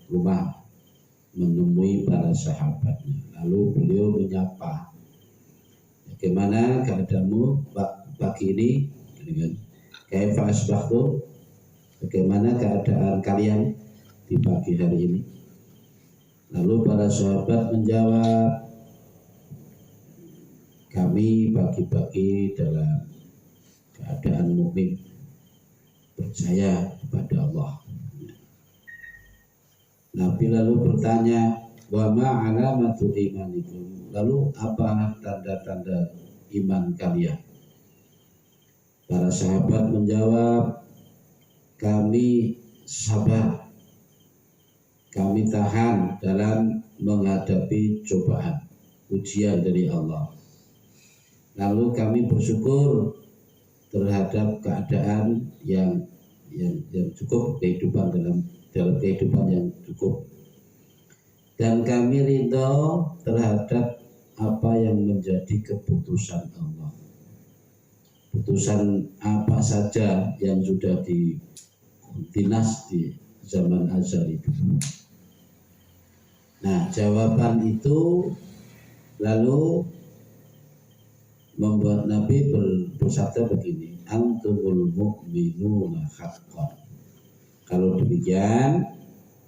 rumah menemui para sahabatnya. Lalu beliau menyapa, bagaimana keadaanmu pagi ini? Kaifa asbahtum? Bagaimana keadaan kalian di pagi hari ini? Lalu para sahabat menjawab, kami pagi-pagi dalam keadaan mukmin, percaya kepada Allah. Nabi lalu bertanya, wa ma alamatu imanikum? Lalu apa tanda-tanda iman kalian? Para sahabat menjawab, kami sabar, kami tahan dalam menghadapi cobaan, ujian dari Allah. Lalu kami bersyukur terhadap keadaan yang cukup, kehidupan dalam kehidupan yang cukup, dan kami ridho terhadap apa yang menjadi keputusan Allah. Putusan apa saja yang sudah dinas di zaman azal itu. Nah, jawaban itu lalu membuat Nabi bersabda begini, antumul mu'minuna haqqan. Kalau demikian,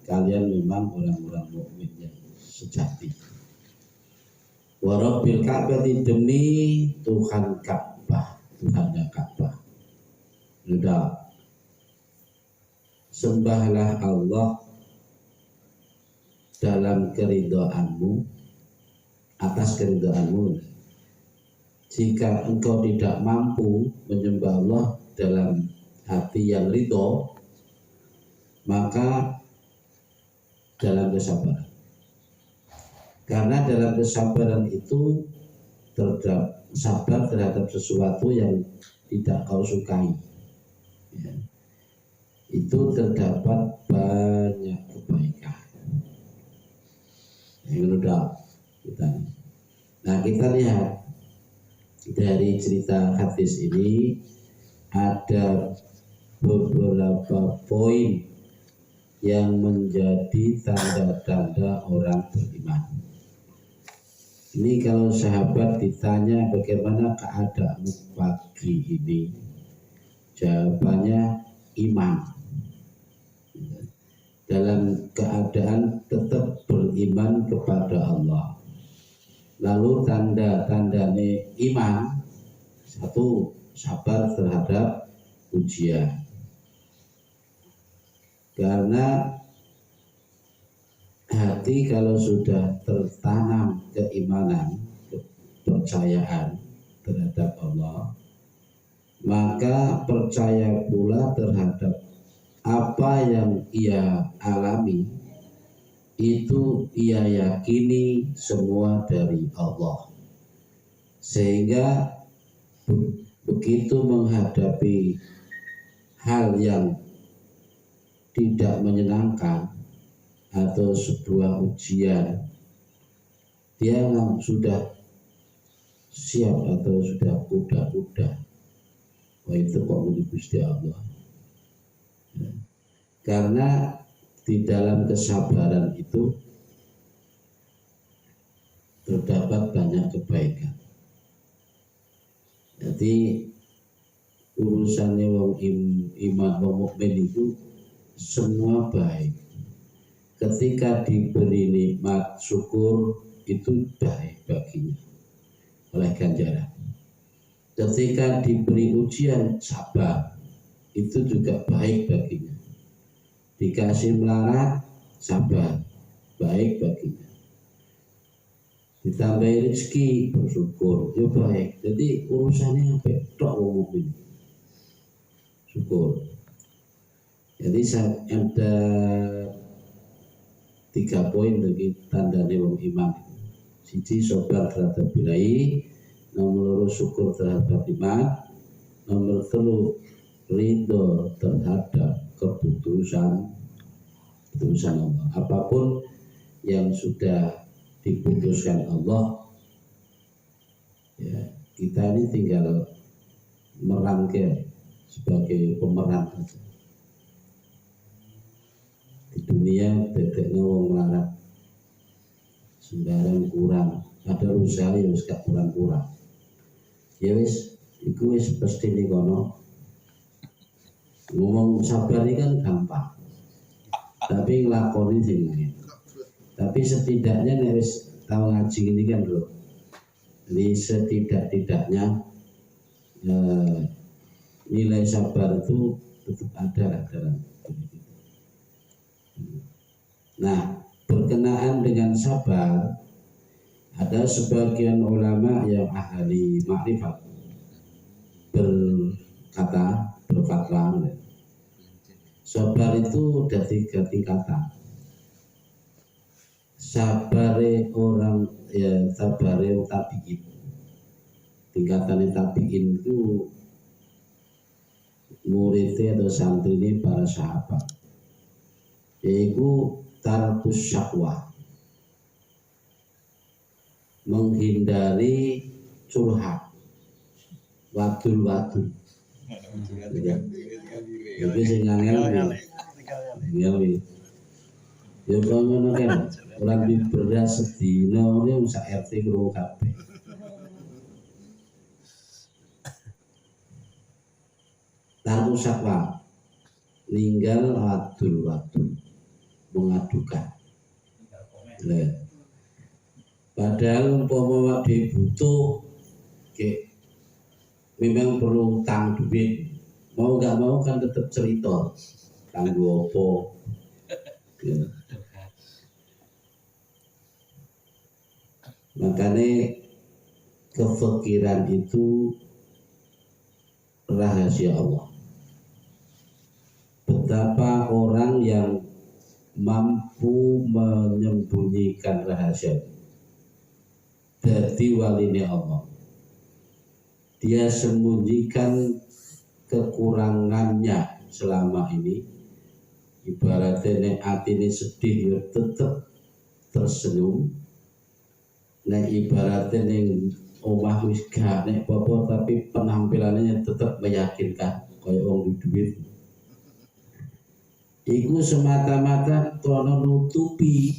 kalian memang orang-orang mukmin yang sejati. Wa rabbil ka'bati, demi Tuhan Ka'bah, Tuhannya Ka'bah. Sudah, sembahlah Allah dalam keridhaanmu, atas keridhaanmu. Jika engkau tidak mampu menyembah Allah dalam hati yang ridho, maka dalam kesabaran. Karena dalam kesabaran itu terdapat sabar terhadap sesuatu yang tidak kau sukai, ya. Itu terdapat banyak kebaikan. Yang udah kita. Nah, kita lihat dari cerita hadis ini ada beberapa poin yang menjadi tanda-tanda orang beriman. Ini kalau sahabat ditanya bagaimana keadaanmu pagi ini, jawabannya iman. Dalam keadaan tetap beriman kepada Allah. Lalu tanda-tandanya iman, satu, sabar terhadap ujian. Karena hati kalau sudah tertanam keimanan, kepercayaan terhadap Allah, maka percaya pula terhadap apa yang ia alami, itu ia yakini semua dari Allah. Sehingga begitu menghadapi hal yang tidak menyenangkan atau sebuah ujian, dia sudah siap atau sudah kuda-kuda. Wah, itu kok Gusti Allah. Karena di dalam kesabaran itu terdapat banyak kebaikan. Jadi urusannya wong iman, wong mukmin itu semua baik. Ketika diberi nikmat, syukur, itu baik baginya oleh ganjaran. Ketika diberi ujian, sabar, itu juga baik baginya. Dikasih melarat, sabar, baik baginya. Ditambahi rezeki, bersyukur, ya baik. Jadi urusannya sampai tok wong mukmin, syukur. Jadi ada 3 poin bagi tandane wong iman. Siji, sabar terhadap bilai. Nomor 2, syukur terhadap iman. Nomor 3, ridho terhadap keputusan Allah. Apapun yang sudah diputuskan Allah, ya, kita ini tinggal merangkai sebagai pemeran. Di dunia dedekno wong melarat sembarang kurang, padahal usaha ya wis gak kurang-kurang. Ya wis, iku wis pestine kono. Ngomong sabar ini kan gampang, tapi nglakoni sing ngene. Tapi setidaknya nek wis tau ngaji ini kan bro, jadi setidak-tidaknya nilai sabar itu tetap ada lah dalam hidup kita. Nah, berkenaan dengan sabar, ada sebagian ulama yang ahli makrifat berfatwa, sabar itu ada 3 tingkatan. Sabare orang ya sabare tabiin. Tingkatan tabiin itu muridnya atau santri ini para sahabat, yaitu tarkus syakwa, menghindari curhat, wadul. Itu sing angel. Ya kok ngono kan, orang di beras sedina ini sak RT krungu kabeh. Tahu sakwa, ninggal wadul mengadukan. Padahal umpama dia butuh, memang perlu utang duit, mau nggak mau kan tetap cerita, kanggo opo. Ya. Makanya kefikiran itu rahasia Allah. Betapa orang yang mampu menyembunyikan rahasia dari walinya Allah, dia sembunyikan kekurangannya selama ini. Ibaratnya hati ini sedih ya tetap tersenyum. Nah ibaratnya yang omah wis gak nek apa tapi penampilannya tetap meyakinkan kaya wong duit. Iku semata-mata kono nutupi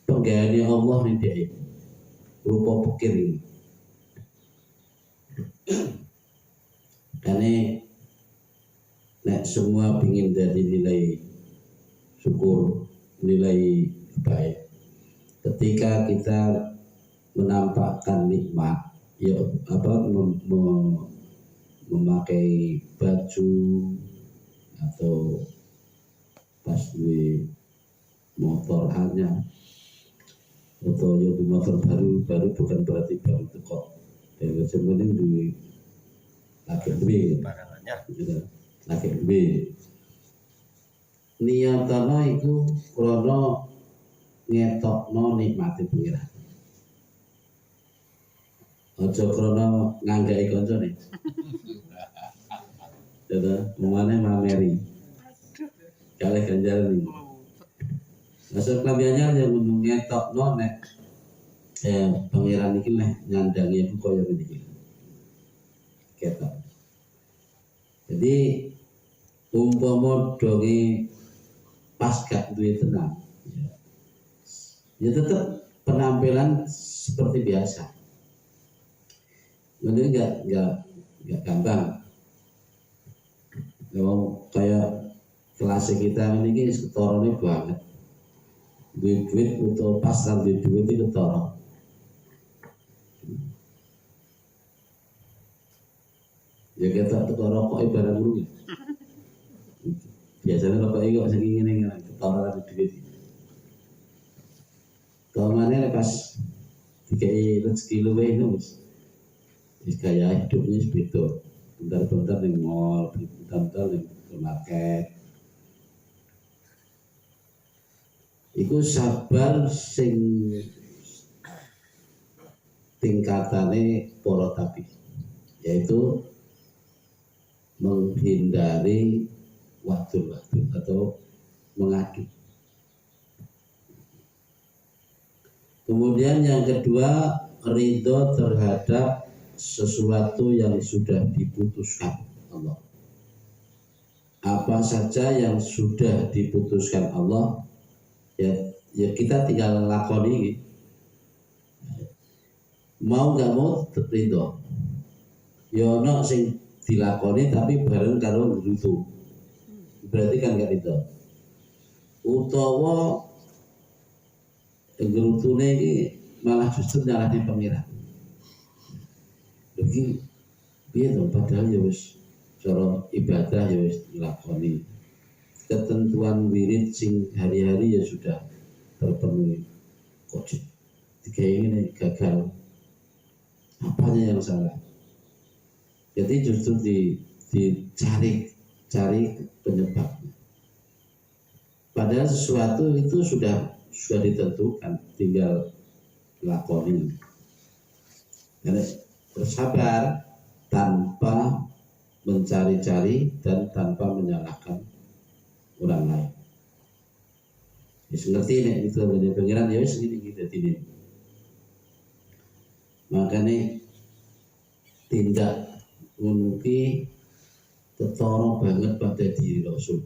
penggaweane Allah ning dhek rupa pikir ini. Karena nek semua ingin jadi nilai syukur, nilai baik. Ketika kita menampakkan nikmat, ya memakai baju atau pas di motor hanya atau ya di motor baru bukan berarti baru tekok. Yang sebenarnya di laki duwe barangannya, laki duwe. Niatana iku krana ngetokno nikmate pengiran. Aja krana nganggaki kancane. Dada, mane mameri. Kalih ganjaran iki. Maksud klambiannya yang ngetokno nek pengiran iki leh nyandangi iku kaya ngene. Ketok. Jadi umpama donge pas gak duwe tenang, ya tetap penampilan seperti biasa. Ini enggak gampang. Kalau kayak kelas kita ini setorone banget. Duit atau pas duit itu ketara. Ya kita tukar rokok ibarat dulu. Biasanya rokok itu kok saking ngene ketara duit. Kemana pas dikai rezeki luwe itu wis gaya hidupnya beda. Bentar-bentar ning mall, bentar-bentar ning market. Iku sabar sing tingkatane para tabi, yaitu menghindari wadul atau mengadu. Kemudian yang kedua, ridho terhadap sesuatu yang sudah diputuskan Allah. apa saja yang sudah diputuskan Allah, ya kita tinggal lakoni, mau nggak mau ridho. Ya ono sing dilakoni tapi bareng karo ngrutu, berarti kan gak ridho. Utawa ngrutune iki malah justru nyalahne pengiran. Iki piye to, padahal ya wis cara ibadah ya wis dilakoni. Ketentuan wirid sing hari-hari ya sudah terpenuhi. Kok digawe ngene gagal? Apanya yang salah? Jadi justru dicari penyebabnya. Padahal sesuatu itu sudah ditentukan, tinggal lakoni. Jadi bersabar tanpa mencari-cari dan tanpa menyalahkan orang lain. Wis ngerti nek itu pengiran ya wis ngene dadi ini. Makanya tindak menuki ketara banget pada diri Rasul.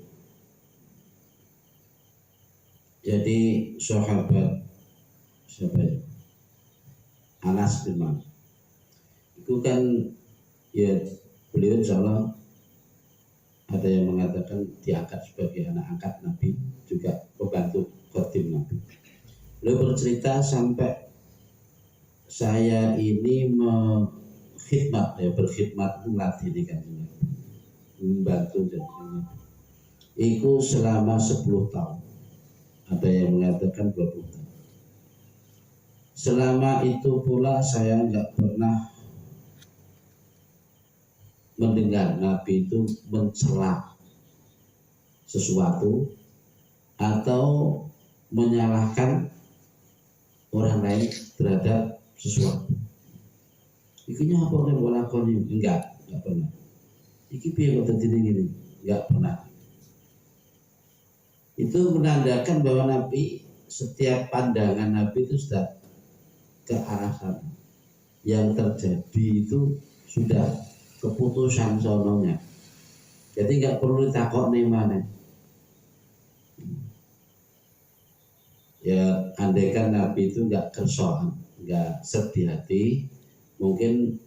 Jadi sahabat siapa ya? Anas bin Malik. Itu kan ya beliau insyaallah ada yang mengatakan diangkat sebagai anak angkat Nabi, juga pembantu khotim Nabi. Beliau bercerita sampai saya ini berkhidmat melatih di kanjeng Nabi, membantu kanjeng Nabi. Itu selama 10 tahun. Ada yang mengatakan 20 tahun. Selama itu pula saya nggak pernah mendengar Nabi itu mencela sesuatu atau menyalahkan orang lain terhadap sesuatu. Iki apa yang mau lakoni? Enggak pernah. Iki piye kok dadi ngene? Enggak pernah. Itu menandakan bahwa Nabi, setiap pandangan Nabi itu sudah ke arah sana. Yang terjadi itu sudah keputusan sononya. Jadi enggak perlu ditakok nih mana. Ya andaikan Nabi itu enggak kerso, enggak sedih hati, mungkin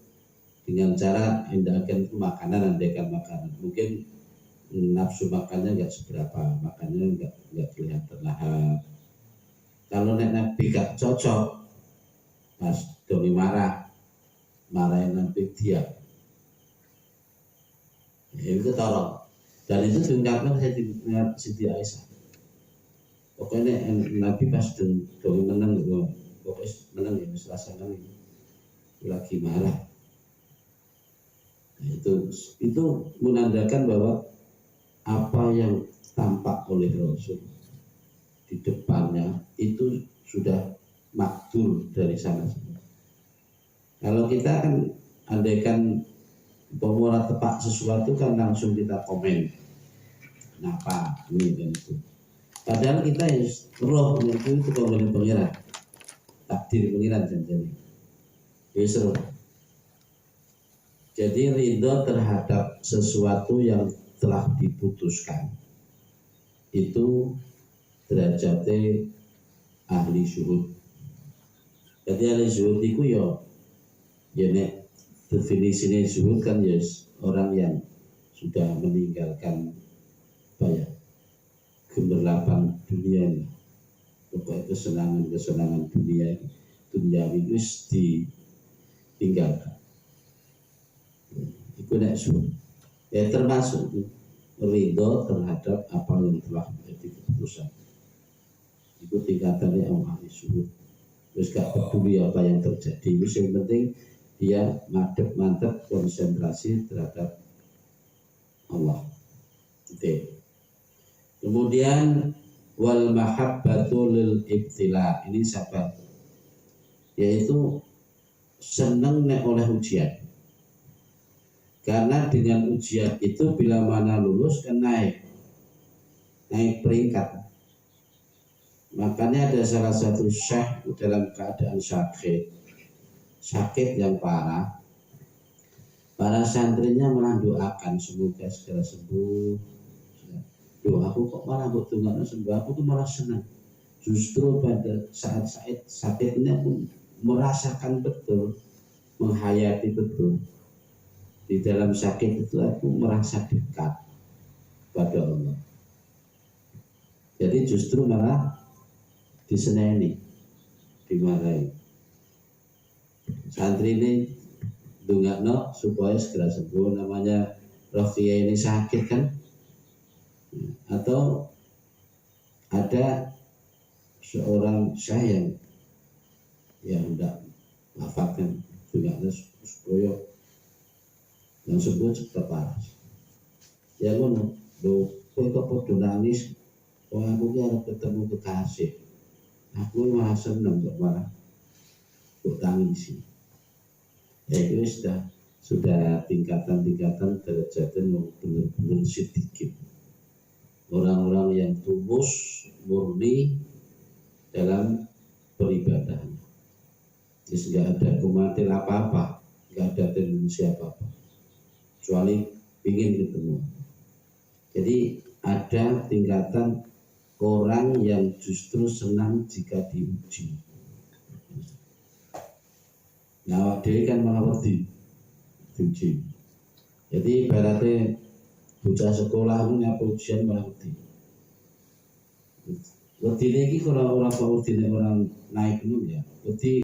dengan cara hindarkan makanan, andaikan makanan, mungkin nafsu makannya nggak seberapa, makannya nggak kelihatan lahap. Kalau Nabi gak cocok, pas doi marahin Nabi dia, ya, itu tolong. Dan itu diungkapkan saya dengar Siti Aisyah. Pokoknya Nabi pas doi menang, pokoknya menang ya, selasa menang lagi marah. Nah, itu menandakan bahwa apa yang tampak oleh Rasul di depannya itu sudah makdur dari sana semua. Kalau kita kan andaikan pemuara tepak sesuatu kan langsung kita komen, kenapa ini dan itu. Padahal kita ya roh itu komen pengiran, takdir pengiran janjani. Seru. Jadi ridho terhadap sesuatu yang telah diputuskan itu derajatnya ahli syuhud. Jadi ahli syuhud itu ya nek definisinya syuhud kan ya orang yang sudah meninggalkan apa ya, gemerlapan dunia ini, pokoknya kesenangan dunia itu ditinggalkan. Itu nek syuhud. Ya termasuk ridho terhadap apa yang telah menjadi keputusan. Itu tingkatannya ahli syuhud. Terus gak peduli apa yang terjadi. Yang penting dia mantep konsentrasi terhadap Allah. Oke. Kemudian wal mahabbatu lil ibtila, ini siapa? Yaitu seneng nek oleh ujian. Karena dengan ujian itu bila mana lulus kan naik peringkat. Makanya ada salah satu syekh dalam keadaan sakit yang parah. Para santrinya malah doakan semoga segera sembuh, Yo aku kok malah buat tunggal sembah, aku tuh malah senang. Justru pada saat-saat sakitnya aku merasakan betul, menghayati betul. Di dalam sakit itu aku merasa dekat pada Allah. Jadi justru malah diseneni, dimarahi. Santri ini dungakno supaya segera sembuh, namanya Rafia ini sakit kan, atau ada seorang saya yang tidak wafatkan dungakno supaya yang sembuh cepat parah. Ya ngono, do kowe kok podo nangis, kok aku ki arep ketemu kekasih. Aku malah seneng kok malah kok tangisi. Ya itu sudah tingkatan-tingkatan derajatnya yang benar-benar sedikit. Orang-orang yang tulus, murni dalam beribadah. Terus nggak ada kumatil apa-apa, nggak ada tendensi apa-apa, kecuali ingin ketemu. Jadi ada tingkatan orang yang justru senang jika diuji. Nah, dia kan malah wedi diuji. Jadi ibaratnya bocah sekolah punya ujian malah wedi. Wedi ini kalau orang naik gunung ya, wedi